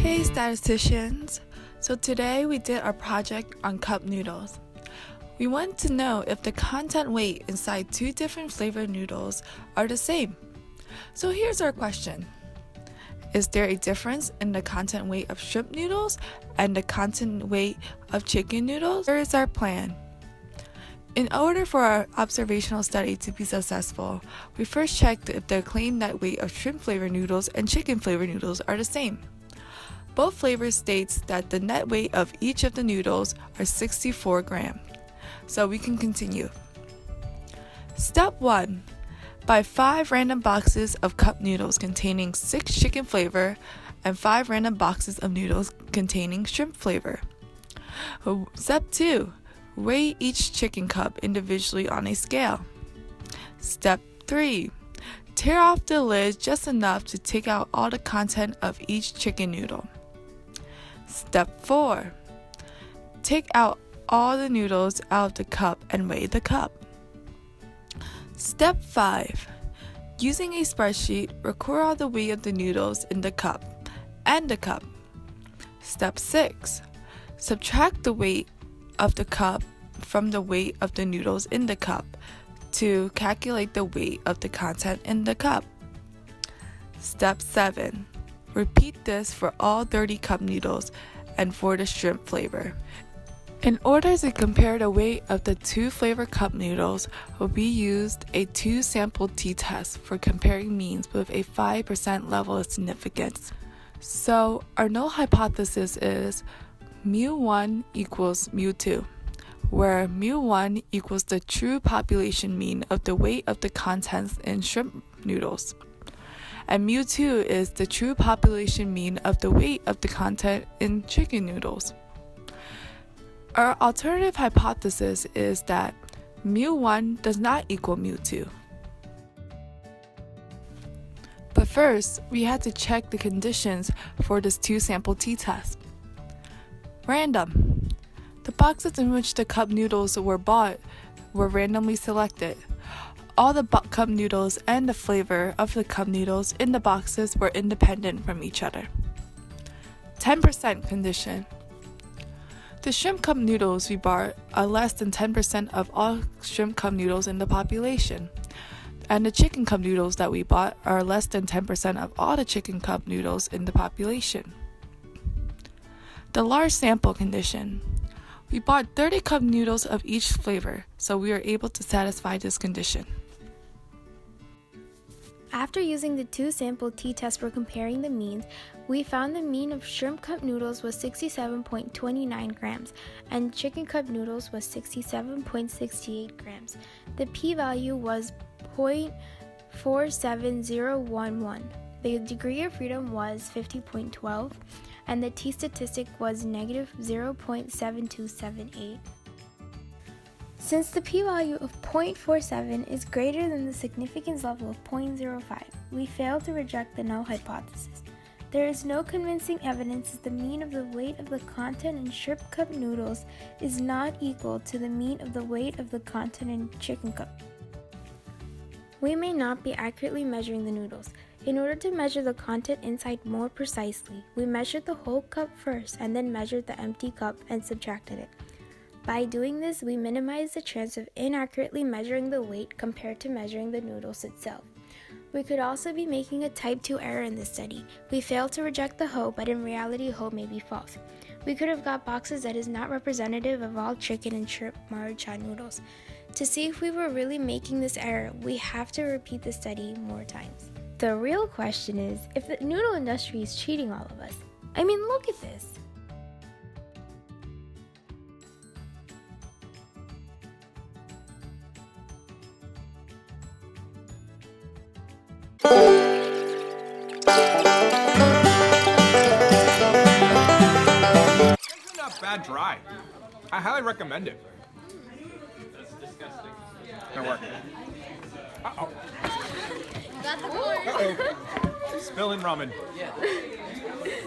Hey statisticians! So today we did our project on cup noodles. We wanted to know if the content weight inside two different flavored noodles are the same. So here's our question. Is there a difference in the content weight of shrimp noodles and the content weight of chicken noodles? Here is our plan. In order for our observational study to be successful, we first checked if the claimed net weight of shrimp flavored noodles and chicken flavored noodles are the same. Both flavors states that the net weight of each of the noodles are 64 grams. So we can continue. Step 1. Buy 5 random boxes of cup noodles containing 6 chicken flavor and 5 random boxes of noodles containing shrimp flavor. Step 2. Weigh each chicken cup individually on a scale. Step 3. Tear off the lid just enough to take out all the content of each chicken noodle. Step 4. Take out all the noodles out of the cup and weigh the cup. Step 5. Using a spreadsheet, record all the weight of the noodles in the cup and the cup. Step 6. Subtract the weight of the cup from the weight of the noodles in the cup to calculate the weight of the content in the cup. Step 7. Repeat this for all 30 cup noodles and for the shrimp flavor. In order to compare the weight of the two flavor cup noodles, we used a 2-sample t-test for comparing means with a 5% level of significance. So our null hypothesis is mu1 equals mu2, where mu1 equals the true population mean of the weight of the contents in shrimp noodles, and mu2 is the true population mean of the weight of the content in chicken noodles. Our alternative hypothesis is that mu1 does not equal mu2. But first, we had to check the conditions for this 2-sample t-test. Random. The boxes in which the cup noodles were bought were randomly selected. All the cup noodles and the flavor of the cup noodles in the boxes were independent from each other. 10% condition. The shrimp cup noodles we bought are less than 10% of all shrimp cup noodles in the population, and the chicken cup noodles that we bought are less than 10% of all the chicken cup noodles in the population. The large sample condition. We bought 30 cup noodles of each flavor, so we are able to satisfy this condition. After using the 2-sample t-test for comparing the means, we found the mean of shrimp cup noodles was 67.29 grams and chicken cup noodles was 67.68 grams. The p-value was 0.47011. The degree of freedom was 50.12 and the t-statistic was negative 0.7278. Since the p-value of 0.47 is greater than the significance level of 0.05, we fail to reject the null hypothesis. There is no convincing evidence that the mean of the weight of the content in shrimp cup noodles is not equal to the mean of the weight of the content in chicken cup. We may not be accurately measuring the noodles. In order to measure the content inside more precisely, we measured the whole cup first and then measured the empty cup and subtracted it. By doing this, we minimize the chance of inaccurately measuring the weight compared to measuring the noodles itself. We could also be making a type 2 error in this study. We failed to reject the whole, but in reality, whole may be false. We could have got boxes that is not representative of all chicken and shrimp maruchan noodles. To see if we were really making this error, we have to repeat the study more times. The real question is, if the noodle industry is cheating all of us. I mean, look at this. It's not bad dry. I highly recommend it. That's disgusting. Gonna work. Uh-oh. Got the corn. Uh-oh. Spilling ramen. Yeah.